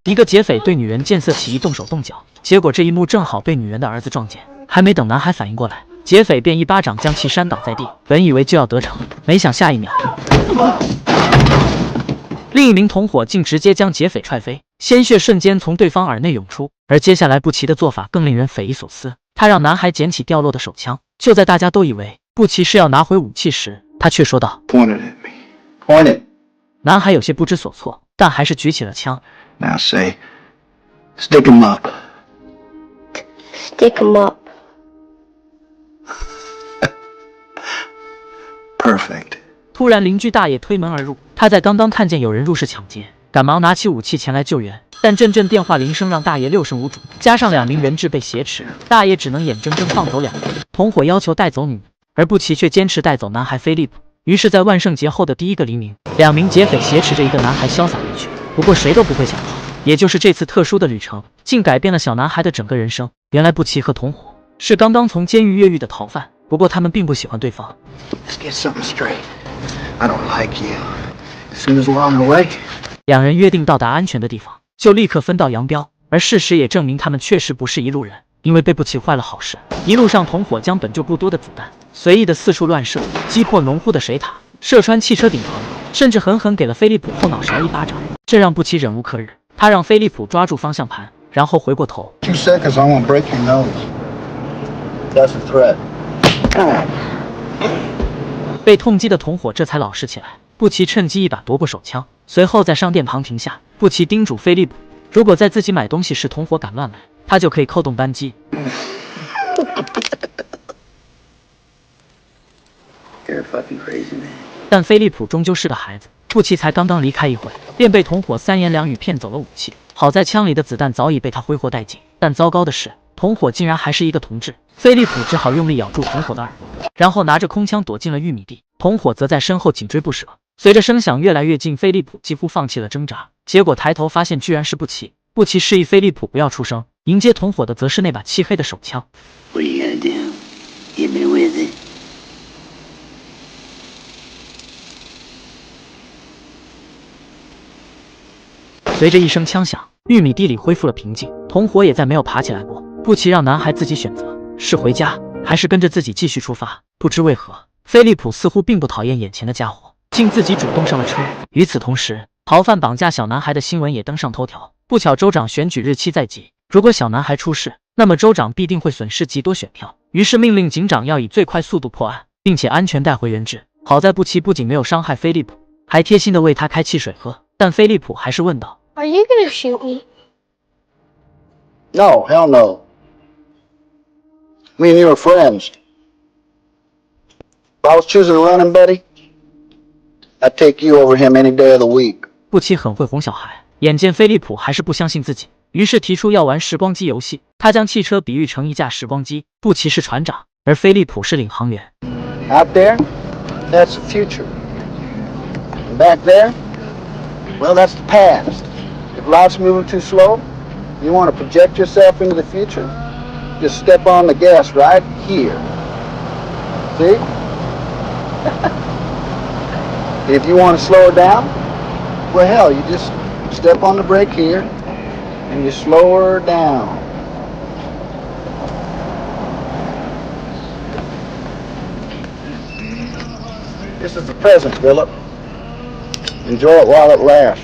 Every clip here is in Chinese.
一个劫匪对女人见色起意，动手动脚，结果这一幕正好被女人的儿子撞见。还没等男孩反应过来，劫匪便一巴掌将其扇倒在地。本以为就要得逞，没想下一秒，另一名同伙竟直接将劫匪踹飞，鲜血瞬间从对方耳内涌出。而接下来布奇的做法更令人匪夷所思，他让男孩捡起掉落的手枪。就在大家都以为布奇是要拿回武器时，他却说道 Point it at me. Point it. 男孩有些不知所措，但还是举起了枪。 Now say, stick him up. Stick 'em up. Perfect. 突然，邻居大爷推门而入，他在刚刚看见有人入室抢劫，赶忙拿起武器前来救援。但阵阵电话铃声让大爷六神无主，加上2名人质被挟持，大爷只能眼睁睁放走2人。同伙要求带走女人，而布奇却坚持带走男孩菲利普。于是，在万圣节后的第一个黎明，2名劫匪挟持着一个男孩潇洒离去。不过谁都不会想到，也就是这次特殊的旅程，竟改变了小男孩的整个人生。原来布奇和同伙是刚刚从监狱越狱的逃犯，不过他们并不喜欢对方。 Let's get something straight. I don't like you. As soon as we're on the way. 2人约定到达安全的地方，就立刻分道扬镳。而事实也证明他们确实不是一路人，因为被布奇坏了好事。一路上，同伙将本就不多的子弹随意的四处乱射，击破农户的水塔，射穿汽车顶棚，甚至狠狠给了菲利普后脑勺一巴掌。这让布奇忍无可忍，他让菲利普抓住方向盘，然后回过头。 2 seconds, I won't break your nose. That's a threat. 被痛击的同伙这才老实起来。布奇趁机一把夺过手枪，随后在商店旁停下。布奇叮嘱菲利普，如果在自己买东西时同伙敢乱来，他就可以扣动扳机。You're a fucking crazy man. 但菲利普终究是个孩子，布奇才刚刚离开一会，便被同伙3言2语骗走了武器。好在枪里的子弹早已被他挥霍殆尽，但糟糕的是，同伙竟然还是一个同志。菲利普只好用力咬住同伙的耳朵，然后拿着空枪躲进了玉米地。同伙则在身后紧追不舍。随着声响越来越近，菲利普几乎放弃了挣扎，结果抬头发现居然是布奇。布奇示意菲利普不要出声，迎接同伙的则是那把漆黑的手枪。 What are you gonna do? Hit me with it? 随着一声枪响，玉米地里恢复了平静，同伙也再没有爬起来过。布奇让男孩自己选择，是回家，还是跟着自己继续出发。不知为何，菲利普似乎并不讨厌眼前的家伙，竟自己主动上了车。与此同时，逃犯绑架小男孩的新闻也登上头条。不巧州长选举日期在即，如果小男孩出事，那么州长必定会损失极多选票。于是命令警长要以最快速度破案，并且安全带回人质。好在布奇不仅没有伤害菲利普，还贴心的为他开汽水喝。但菲利普还是问道 Are you gonna shoot me? No, hell no. Me and you are friends. If I was choosing a running buddy, I'd take you over him any day of the week. 布奇很会哄小孩，眼见菲利普还是不相信自己，于是提出要玩时光机游戏。他将汽车比喻成一架时光机，布奇是船长，而菲利普是领航员。 Out there, that's the future. And back there, well, that's the past. If life's moving too slow, you want to project yourself into the future, just step on the gas right here. See? If you want to slow her down, well, hell, you just step on the brake here, and you slow her down. This is the present, Philip. Enjoy it while it lasts.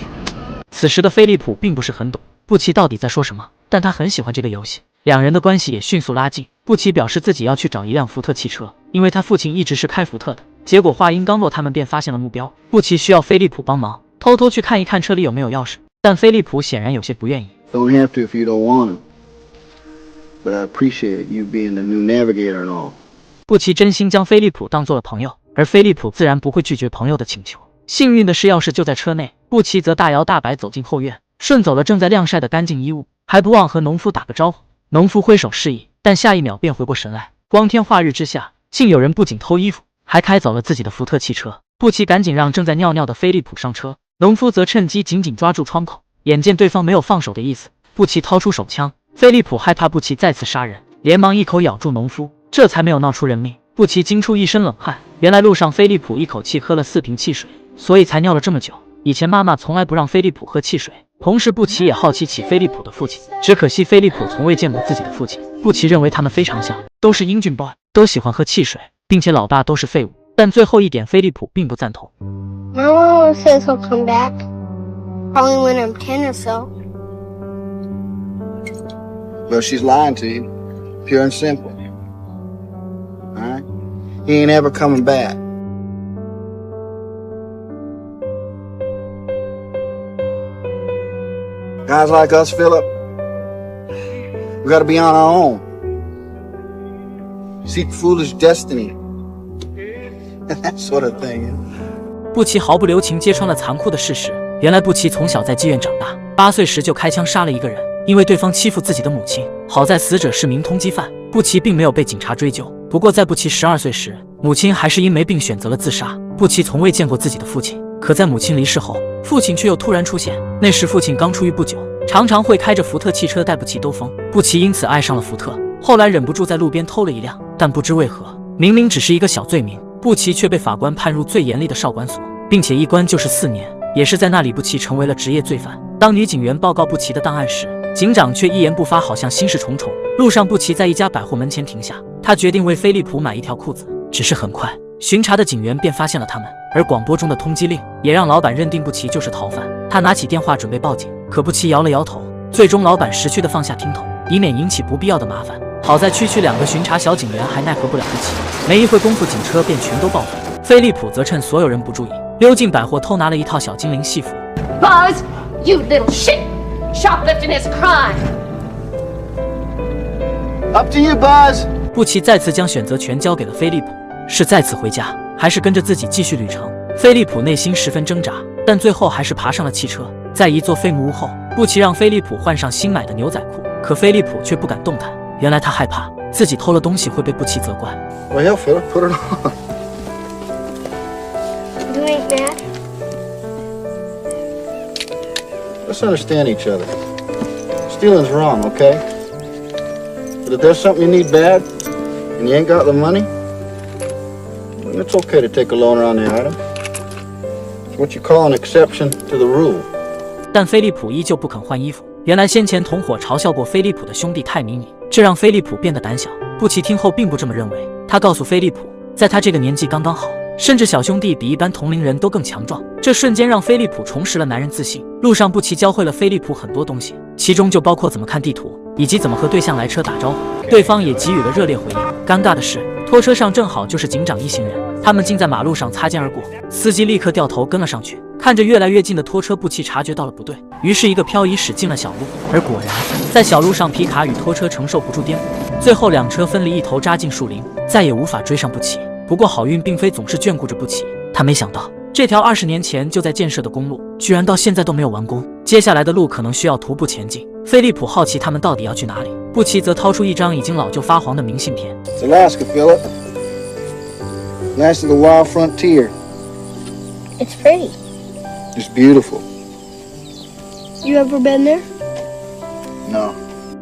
此时的菲利普并不是很懂布奇到底在说什么，但他很喜欢这个游戏，2人的关系也迅速拉近。布奇表示自己要去找一辆福特汽车，因为他父亲一直是开福特的。结果话音刚落，他们便发现了目标。布奇需要菲利普帮忙，偷偷去看一看车里有没有钥匙，但菲利普显然有些不愿意。 Don't have to if you don't want to. But I appreciate you being the new navigator and all. 布奇真心将菲利普当做了朋友，而菲利普自然不会拒绝朋友的请求。幸运的是，钥匙就在车内。布奇则大摇大摆走进后院，顺走了正在晾晒的干净衣物，还不忘和农夫打个招呼。农夫挥手示意，但下一秒便回过神来。光天化日之下，竟有人不仅偷衣服，还开走了自己的福特汽车。布奇赶紧让正在尿尿的菲利普上车，农夫则趁机紧紧抓住窗口。眼见对方没有放手的意思，布奇掏出手枪。菲利普害怕布奇再次杀人，连忙一口咬住农夫，这才没有闹出人命。布奇惊出一身冷汗，原来路上菲利普一口气喝了4瓶汽水，所以才尿了这么久。以前妈妈从来不让菲利普喝汽水，同时布奇也好奇起菲利普的父亲，只可惜菲利普从未见过自己的父亲。布奇认为他们非常像，都是英俊 boy， 都喜欢喝汽水，并且老爸都是废物。但最后一点菲利普并不赞同。My mom says he'll come back. Probably when I'm 10 or so. Well, she's lying to you, pure and simple. All right? He ain't ever coming back. Guys like us, Philip, we gotta be on our own. Seek foolish destiny. That sort of thing. 布奇毫不留情揭穿了残酷的事实。原来布奇从小在妓院长大，8岁时就开枪杀了一个人，因为对方欺负自己的母亲。好在死者是名通缉犯，布奇并没有被警察追究。不过在布奇12岁时，母亲还是因没病选择了自杀。布奇从未见过自己的父亲，可在母亲离世后，父亲却又突然出现。那时父亲刚出狱不久，常常会开着福特汽车带布奇兜风。布奇因此爱上了福特，后来忍不住在路边偷了一辆，但不知为何，明明只是一个小罪名，布奇却被法官判入最严厉的少管所，并且一关就是4年。也是在那里，布奇成为了职业罪犯。当女警员报告布奇的档案时，警长却一言不发，好像心事重重。路上，布奇在一家百货门前停下，他决定为菲利普买一条裤子。只是很快，巡查的警员便发现了他们，而广播中的通缉令也让老板认定布奇就是逃犯。他拿起电话准备报警，可布奇摇了摇头。最终，老板识趣地放下听筒，以免引起不必要的麻烦。好在区区2个巡查小警员还奈何不了布奇，没一会功夫，警车便全都报废。菲利普则趁所有人不注意，溜进百货偷拿了一套小精灵戏服。Buzz, you little shit! Shoplifting is a crime. Up to you, Buzz. 布奇再次将选择权交给了菲利普，是再次回家，还是跟着自己继续旅程？菲利普内心十分挣扎，但最后还是爬上了汽车。在一座废木屋后，布奇让菲利普换上新买的牛仔裤，可菲利普却不敢动弹。原来他害怕自己偷了东西会被布奇责怪。Well, Philip, put it on. You ain't mad? Let's understand each other. Stealing's wrong, okay? But if there's something you need bad, and you ain't got the money, then it's okay to take a loaner on the item. It's what you call an exception to the rule. 但菲利普依旧不肯换衣服。原来先前同伙嘲笑过菲利普的兄弟太迷你，这让菲利普变得胆小。布奇听后并不这么认为，他告诉菲利普，在他这个年纪刚刚好，甚至小兄弟比一般同龄人都更强壮。这瞬间让菲利普重拾了男人自信。路上，布奇教会了菲利普很多东西，其中就包括怎么看地图，以及怎么和对向来车打招呼。对方也给予了热烈回应。尴尬的是，拖车上正好就是警长一行人，他们竟在马路上擦肩而过。司机立刻掉头跟了上去，看着越来越近的拖车，布奇察觉到了不对，于是一个漂移驶进了小路。而果然，在小路上，皮卡与拖车承受不住颠簸，最后2车分离，一头扎进树林，再也无法追上布奇。不过好运并非总是眷顾着布奇，他没想到这条20年前就在建设的公路，居然到现在都没有完工。接下来的路可能需要徒步前进。菲利普好奇他们到底要去哪里，布奇则掏出一张已经老旧发黄的明信片。It's Alaska, Philip. Last of the wild frontier. It's pretty. It's beautiful. You ever been there? No.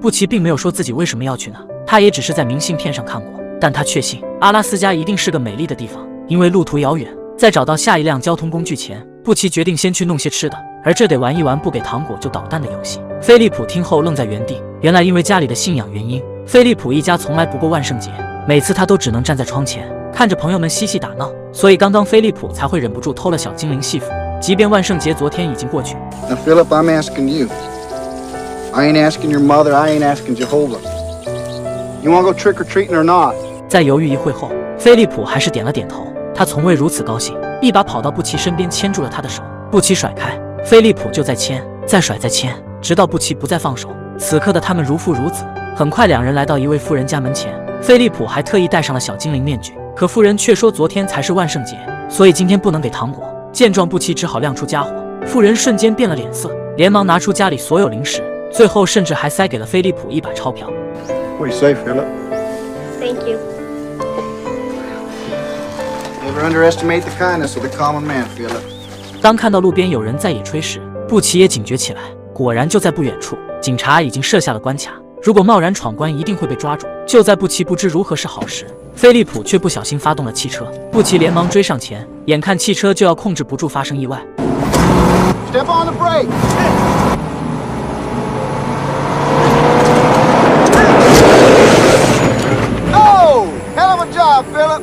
布奇并没有说自己为什么要去呢，他也只是在明信片上看过，但他确信阿拉斯加一定是个美丽的地方，因为路途遥远。在找到下一辆交通工具前，布奇决定先去弄些吃的，而这得玩一玩不给糖果就捣蛋的游戏。菲利普听后愣在原地，原来因为家里的信仰原因，菲利普一家从来不过万圣节，每次他都只能站在窗前看着朋友们嬉戏打闹，所以刚刚菲利普才会忍不住偷了小精灵戏服。即便万圣节昨天已经过去。 Now, Philip, I'm asking you. I ain't asking your mother. I ain't asking Jehovah. You want to go trick-or-treating or not? 在犹豫一会后，菲利普还是点了点头。他从未如此高兴，一把跑到布奇身边牵住了他的手。布奇甩开，菲利普就在牵，再甩再牵，直到布奇不再放手。此刻的他们如父如子。很快2人来到一位妇人家门前，菲利普还特意戴上了小精灵面具，可妇人却说昨天才是万圣节，所以今天不能给糖果。见状，布奇只好亮出家伙。妇人瞬间变了脸色，连忙拿出家里所有零食，最后甚至还塞给了菲利普一把钞票。 What do you say, Philip? Thank you. Never underestimate the kindness of the common man, Philip. 当看到路边有人在野炊时，布奇也警觉起来。果然就在不远处，警察已经设下了关卡，如果贸然闯关一定会被抓住。就在布奇不知如何是好时，菲利普却不小心发动了汽车，布奇连忙追上前，眼看汽车就要控制不住发生意外。Step on the brake. Oh, hell of a job, Philip.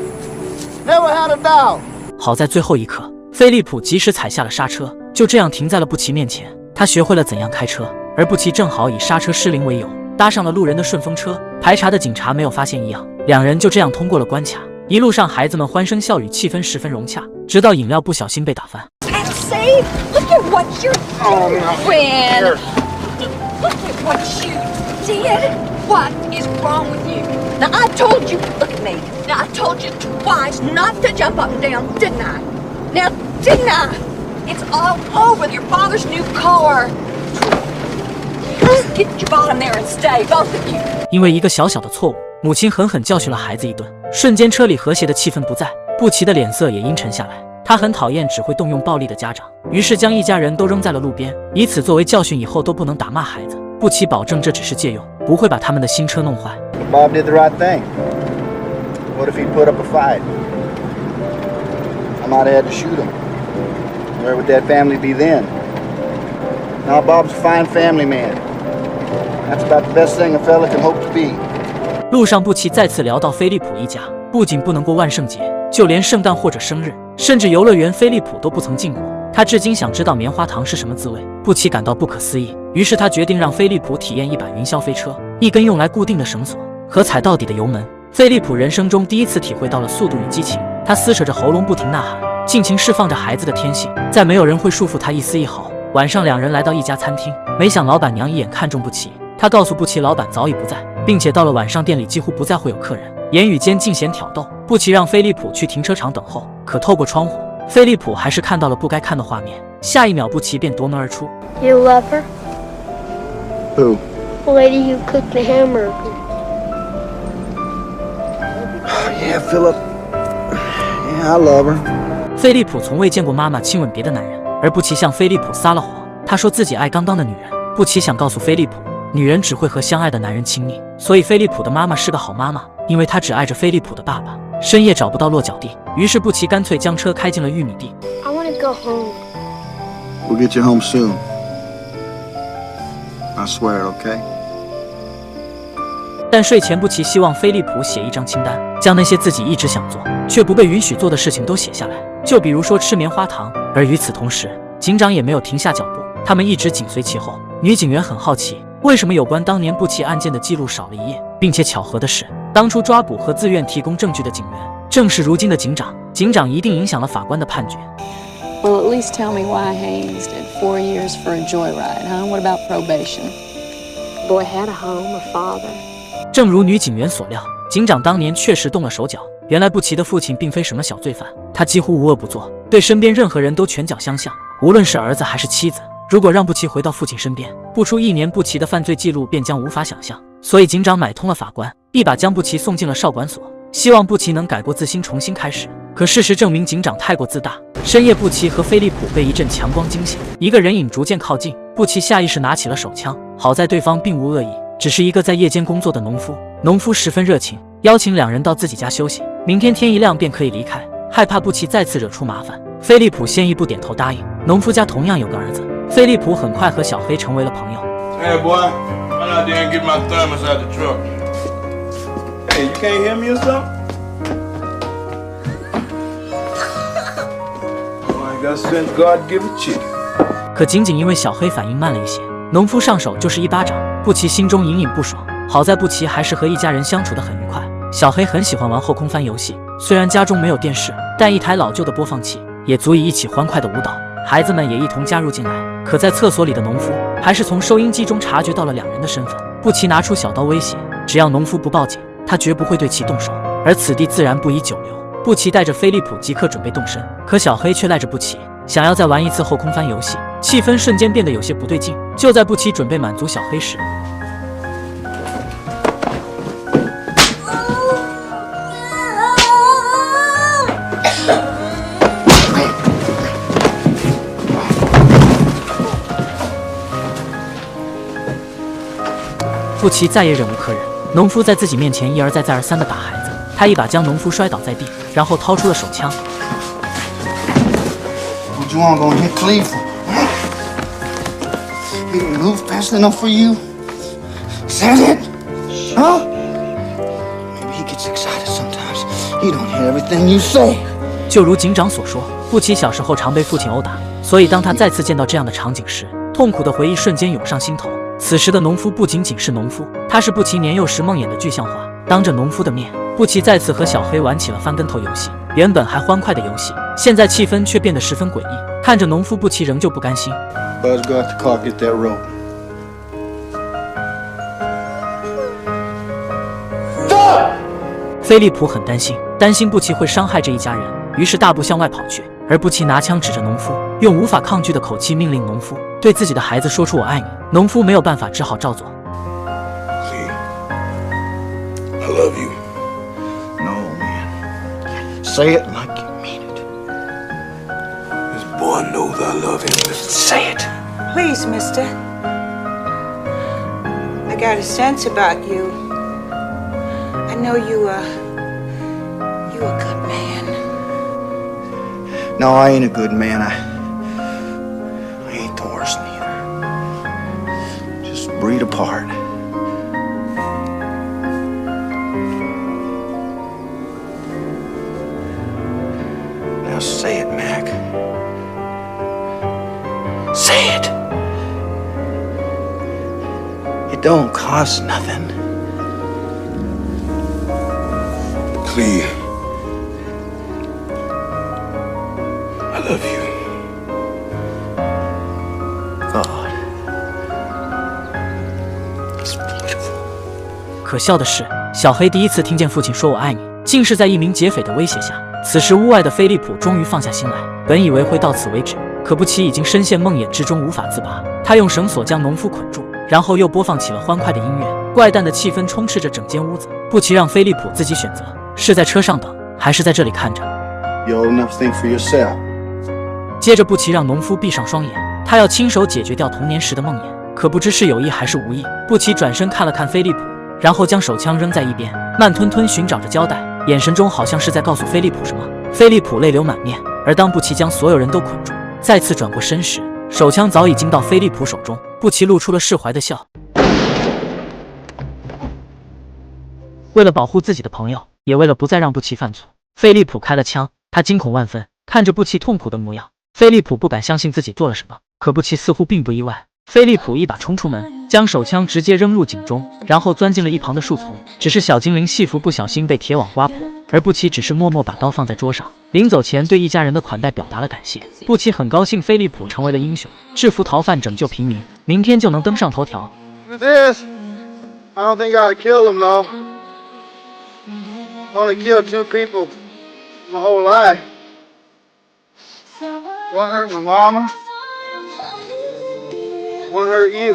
Never had a doubt. 好在最后一刻，菲利普及时踩下了刹车，就这样停在了布奇面前。他学会了怎样开车，而布奇正好以刹车失灵为由，搭上了路人的顺风车。排查的警察没有发现异样，两人就这样通过了关卡。一路上，孩子们欢声笑语，气氛十分融洽，直到饮料不小心被打翻。Say, look at what you're doing. Look at what you did. What is wrong with you? Now I told you, look at me. Now I told you twice not to jump up and down, didn't I? Now, didn't I? It's all over your father's new car. Just get your bottom there and stay, both of you. 因为一个小小的错误，母亲狠狠教训了孩子一顿，瞬间车里和谐的气氛不在，布奇的脸色也阴沉下来。他很讨厌只会动用暴力的家长，于是将一家人都扔在了路边，以此作为教训，以后都不能打骂孩子。布奇保证这只是借用，不会把他们的新车弄坏。Bob did the right thing. What if he put up a fight? I might have had to shoot him. Where would that family be then? Now Bob's a fine family man. That's about the best thing a fella can hope to be. 路上，布奇再次聊到菲利普一家，不仅不能过万圣节，就连圣诞或者生日，甚至游乐园，菲利普都不曾进过。他至今想知道棉花糖是什么滋味。布奇感到不可思议，于是他决定让菲利普体验一把云霄飞车，一根用来固定的绳索和踩到底的油门。菲利普人生中第一次体会到了速度与激情，他撕扯着喉咙不停呐喊，尽情释放着孩子的天性，再没有人会束缚他一丝一毫。晚上，两人来到一家餐厅，没想老板娘一眼看中布奇，她告诉布奇老板早已不在，并且到了晚上店里几乎不再会有客人。言语间尽显挑逗，布奇让菲利普去停车场等候，可透过窗户，菲利普还是看到了不该看的画面。下一秒，布奇便夺门而出。You love her? Who? The lady who cooked the hamburger. Yeah, Philip. Yeah, I love her. 菲利普从未见过妈妈亲吻别的男人，而布奇向菲利普撒了谎，他说自己爱刚刚的女人。布奇想告诉菲利普，女人只会和相爱的男人亲密，所以菲利普的妈妈是个好妈妈，因为她只爱着菲利普的爸爸。深夜找不到落脚地，于是布奇干脆将车开进了玉米地。I want to go home. We'll get you home soon. I swear, okay? 但睡前，布奇希望菲利普写一张清单，将那些自己一直想做却不被允许做的事情都写下来，就比如说吃棉花糖。而与此同时，警长也没有停下脚步，他们一直紧随其后。女警员很好奇，为什么有关当年布奇案件的记录少了一页，并且巧合的是，当初抓捕和自愿提供证据的警员正是如今的警长。警长一定影响了法官的判决。Well, at least tell me why Haynes did 4 years for a joyride, huh? What about probation? The boy had a home, a father. 正如女警员所料，警长当年确实动了手脚。原来布奇的父亲并非什么小罪犯，他几乎无恶不作，对身边任何人都拳脚相向，无论是儿子还是妻子。如果让布奇回到父亲身边，不出1年，布奇的犯罪记录便将无法想象。所以警长买通了法官，一把将布奇送进了少管所，希望布奇能改过自新，重新开始。可事实证明，警长太过自大。深夜，布奇和菲利普被一阵强光惊醒，一个人影逐渐靠近，布奇下意识拿起了手枪。好在对方并无恶意，只是一个在夜间工作的农夫。农夫十分热情，邀请两人到自己家休息，明天天一亮便可以离开。害怕布奇再次惹出麻烦，菲利普先一步点头答应。农夫家同样有个儿子，菲利普很快和小黑成为了朋友。Hey boy, run out there and get my thermos out the truck. Hey, you can't hear me or something? I got sent God-given chicken. 可仅仅因为小黑反应慢了一些，农夫上手就是一巴掌，布奇心中隐隐不爽。好在布奇还是和一家人相处得很愉快。小黑很喜欢玩后空翻游戏，虽然家中没有电视，但一台老旧的播放器也足以一起欢快的舞蹈。孩子们也一同加入进来。可在厕所里的农夫还是从收音机中察觉到了两人的身份。布奇拿出小刀威胁，只要农夫不报警，他绝不会对其动手。而此地自然不宜久留。布奇带着菲利普即刻准备动身，可小黑却赖着布奇，想要再玩一次后空翻游戏。气氛瞬间变得有些不对劲。就在布奇准备满足小黑时，布奇再也忍无可忍，农夫在自己面前一而再再而三地打孩子，他一把将农夫摔倒在地，然后掏出了手枪。What you want, gonna hit Cleveland? move fast enough for you? Is that it? Huh? Maybe he gets excited sometimes. He don't hear everything you say. 就如警长所说，布奇小时候常被父亲殴打，所以当他再次见到这样的场景时，痛苦的回忆瞬间涌上心头。此时的农夫不仅仅是农夫，他是布奇年幼时梦魇的具象化。当着农夫的面，布奇再次和小黑玩起了翻跟头游戏。原本还欢快的游戏，现在气氛却变得十分诡异。看着农夫，布奇仍旧不甘心。Buzz, go out the car, get that rope. Stop! 菲利普很担心布奇会伤害这一家人，于是大步向外跑去。而布奇拿枪指着农夫，用无法抗拒的口气命令农夫对自己的孩子说出“我爱你”。农夫没有办法，只好照做。See, I love you. No, man. Say it like you mean it. This boy knows I love him. Say it. Please, mister. I got a sense about you. I know you a good man. No, I ain't a good man. I ain't the worst neither. Just breed apart. Now say it, Mac. Say it. It don't cost nothing. Clea, I love you. God. It's beautiful. 可笑的是，小黑第一次听见父亲说“我爱你”，竟是在一名劫匪的威胁下。此时，屋外的菲利普终于放下心来，本以为会到此为止，可布奇已经深陷梦魇之中，无法自拔。他用绳索将农夫捆住，然后又播放起了欢快的音乐，怪诞的气氛充斥着整间屋子。布奇让菲利普自己选择，是在车上等，还是在这里看着。 You old enough to think for yourself. 接着，布奇让农夫闭上双眼，他要亲手解决掉童年时的梦魇。可不知是有意还是无意，布奇转身看了看菲利普，然后将手枪扔在一边，慢吞吞寻找着胶带，眼神中好像是在告诉菲利普什么。菲利普泪流满面。而当布奇将所有人都捆住，再次转过身时，手枪早已经到菲利普手中。布奇露出了释怀的笑。为了保护自己的朋友，也为了不再让布奇犯错，菲利普开了枪。他惊恐万分，看着布奇痛苦的模样，菲利普不敢相信自己做了什么。可布奇似乎并不意外。菲利普一把冲出门，将手枪直接扔入井中，然后钻进了一旁的树丛。只是小精灵戏服不小心被铁网刮破，而布奇只是默默把刀放在桌上。临走前对一家人的款待表达了感谢。布奇很高兴菲利普成为了英雄，制服逃犯，拯救平民，明天就能登上头条。 With this, I don't think I'd kill them though. Only killed 2 people my whole life. One hurt my mama. One hurt you.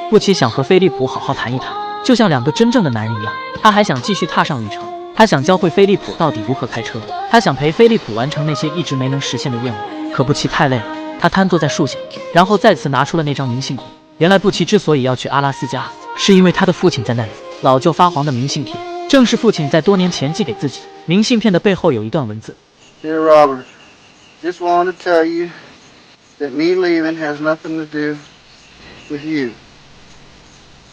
布奇想和菲利普好好谈一谈，就像2个真正的男人一样。他还想继续踏上旅程，他想教会菲利普到底如何开车，他想陪菲利普完成那些一直没能实现的愿望。可布奇太累了，他瘫坐在树下，然后再次拿出了那张明信片。原来布奇之所以要去阿拉斯加，是因为他的父亲在那里。老旧发黄的明信片，正是父亲在多年前寄给自己。明信片的背后有一段文字 Dear Robert, just wanted to tell you that me leaving has nothing to do with you.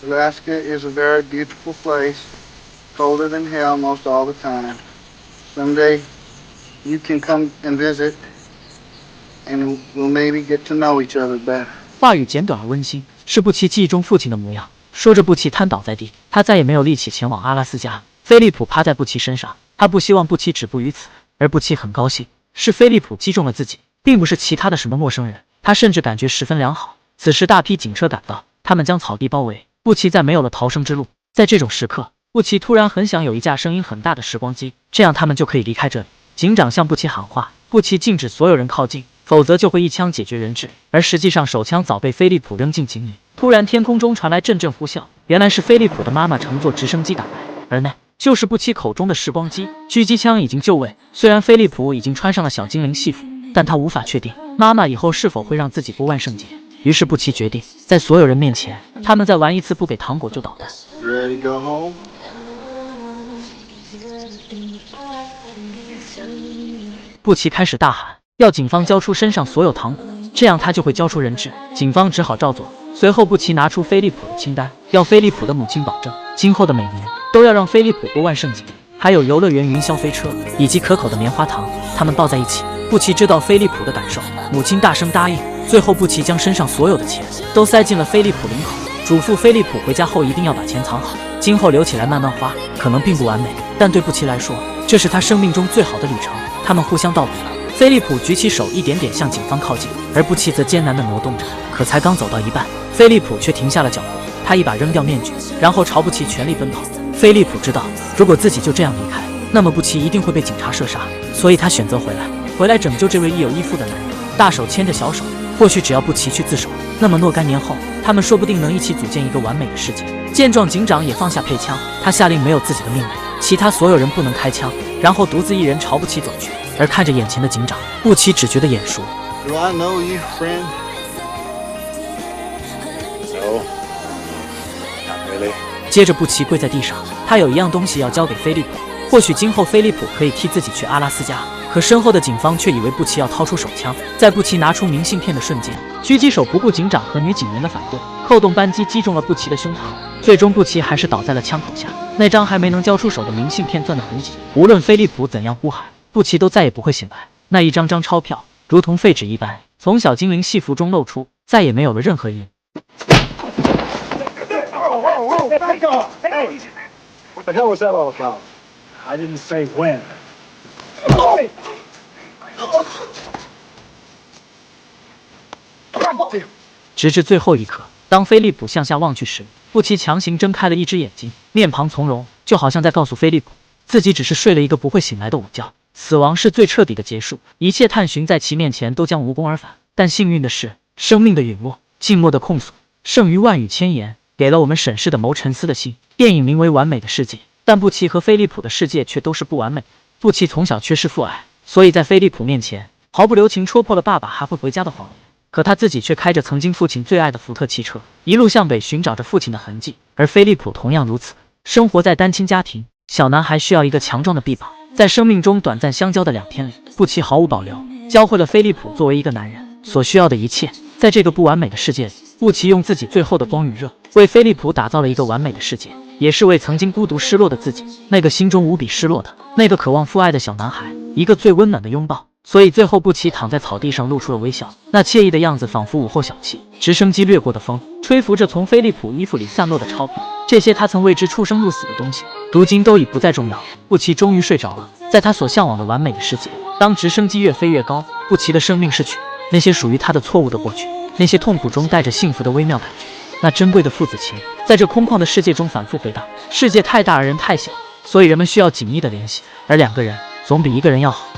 Alaska is a very beautiful place, colder than hell most all the time. Someday you can come and visit, and we'll maybe get to know each other better. 话语简短而温馨，是布奇记忆中父亲的模样。说着，布奇瘫倒在地，他再也没有力气前往阿拉斯加。菲利普趴在布奇身上，他不希望布奇止步于此，而布奇很高兴，是菲利普击中了自己，并不是其他的什么陌生人。他甚至感觉十分良好。此时，大批警车赶到，他们将草地包围。布奇再没有了逃生之路。在这种时刻，布奇突然很想有一架声音很大的时光机，这样他们就可以离开这里。警长向布奇喊话，布奇禁止所有人靠近，否则就会一枪解决人质。而实际上，手枪早被菲利普扔进井里。突然，天空中传来阵阵呼啸，原来是菲利普的妈妈乘坐直升机赶来，而那就是布奇口中的时光机。狙击枪已经就位，虽然菲利普已经穿上了小精灵戏服，但他无法确定妈妈以后是否会让自己过万圣节。于是布奇决定在所有人面前，他们再玩一次不给糖果就捣蛋。Ready to go home? 布奇开始大喊，要警方交出身上所有糖果，这样他就会交出人质。警方只好照做。随后布奇拿出飞利浦的清单，要飞利浦的母亲保证，今后的每年都要让飞利浦过万圣节，还有游乐园云霄飞车以及可口的棉花糖。他们抱在一起，布奇知道飞利浦的感受，母亲大声答应。最后布奇将身上所有的钱都塞进了飞利浦领口，嘱咐飞利浦回家后一定要把钱藏好，今后留起来慢慢花。可能并不完美，但对布奇来说，这是他生命中最好的旅程。他们互相道别了。飞利浦举起手，一点点向警方靠近，而布奇则艰难地挪动着。可才刚走到一半，飞利浦却停下了脚步。他一把扔掉面具，然后朝布奇全力奔跑。飞利浦知道，如果自己就这样离开，那么布奇一定会被警察射杀，所以他选择回来拯救这位亦有亦负的男人。大手牵着小手，或许只要布奇去自首，那么若干年后，他们说不定能一起组建一个完美的世界。见状，警长也放下配枪，他下令没有自己的命令，其他所有人不能开枪，然后独自一人朝布奇走去。而看着眼前的警长，布奇只觉得眼熟。Do I know you, friend? No, not really. 接着布奇跪在地上，他有一样东西要交给菲利普，或许今后菲利普可以替自己去阿拉斯加。可身后的警方却以为布奇要掏出手枪，在布奇拿出明信片的瞬间，狙击手不顾警长和女警员的反对，扣动扳机击中了布奇的胸膛。最终布奇还是倒在了枪口下，那张还没能交出手的明信片攥得很紧。无论菲利普怎样呼喊，布奇都再也不会醒来。那一张张钞票如同废纸一般从小精灵戏服中露出，再也没有了任何意义。Back off! Hey! What the hell was that all about? I didn't say when. 直至最后一刻，当菲利普向下望去时，布奇强行睁开了一只眼睛，面庞从容，就好像在告诉菲利普，自己只是睡了一个不会醒来的午觉。死亡是最彻底的结束，一切探寻在其面前都将无功而返。但幸运的是，生命的陨落，静默的控诉，胜于万语千言，给了我们审视的谋沉思的心。电影名为《完美的世界》，但布奇和菲利普的世界却都是不完美。布奇从小缺失父爱，所以在菲利普面前毫不留情戳破了爸爸还会回家的谎言。可他自己却开着曾经父亲最爱的福特汽车，一路向北寻找着父亲的痕迹。而菲利普同样如此，生活在单亲家庭，小男孩需要一个强壮的臂膀。在生命中短暂相交的2天里，布奇毫无保留教会了菲利普作为一个男人所需要的一切。在这个不完美的世界里，布奇用自己最后的光与热，为菲利普打造了一个完美的世界，也是为曾经孤独失落的自己，那个心中无比失落的，那个渴望父爱的小男孩，一个最温暖的拥抱。所以最后布奇躺在草地上露出了微笑，那惬意的样子仿佛午后小憩，直升机掠过的风吹拂着从菲利普衣服里散落的钞票，这些他曾为之出生入死的东西，如今都已不再重要。布奇终于睡着了，在他所向往的完美的世界。当直升机越飞越高，布奇的生命逝去，那些属于他的错误的过去，那些痛苦中带着幸福的微妙感觉，那珍贵的父子情，在这空旷的世界中反复回荡。世界太大而人太小，所以人们需要紧密的联系，而2个人总比1个人要好。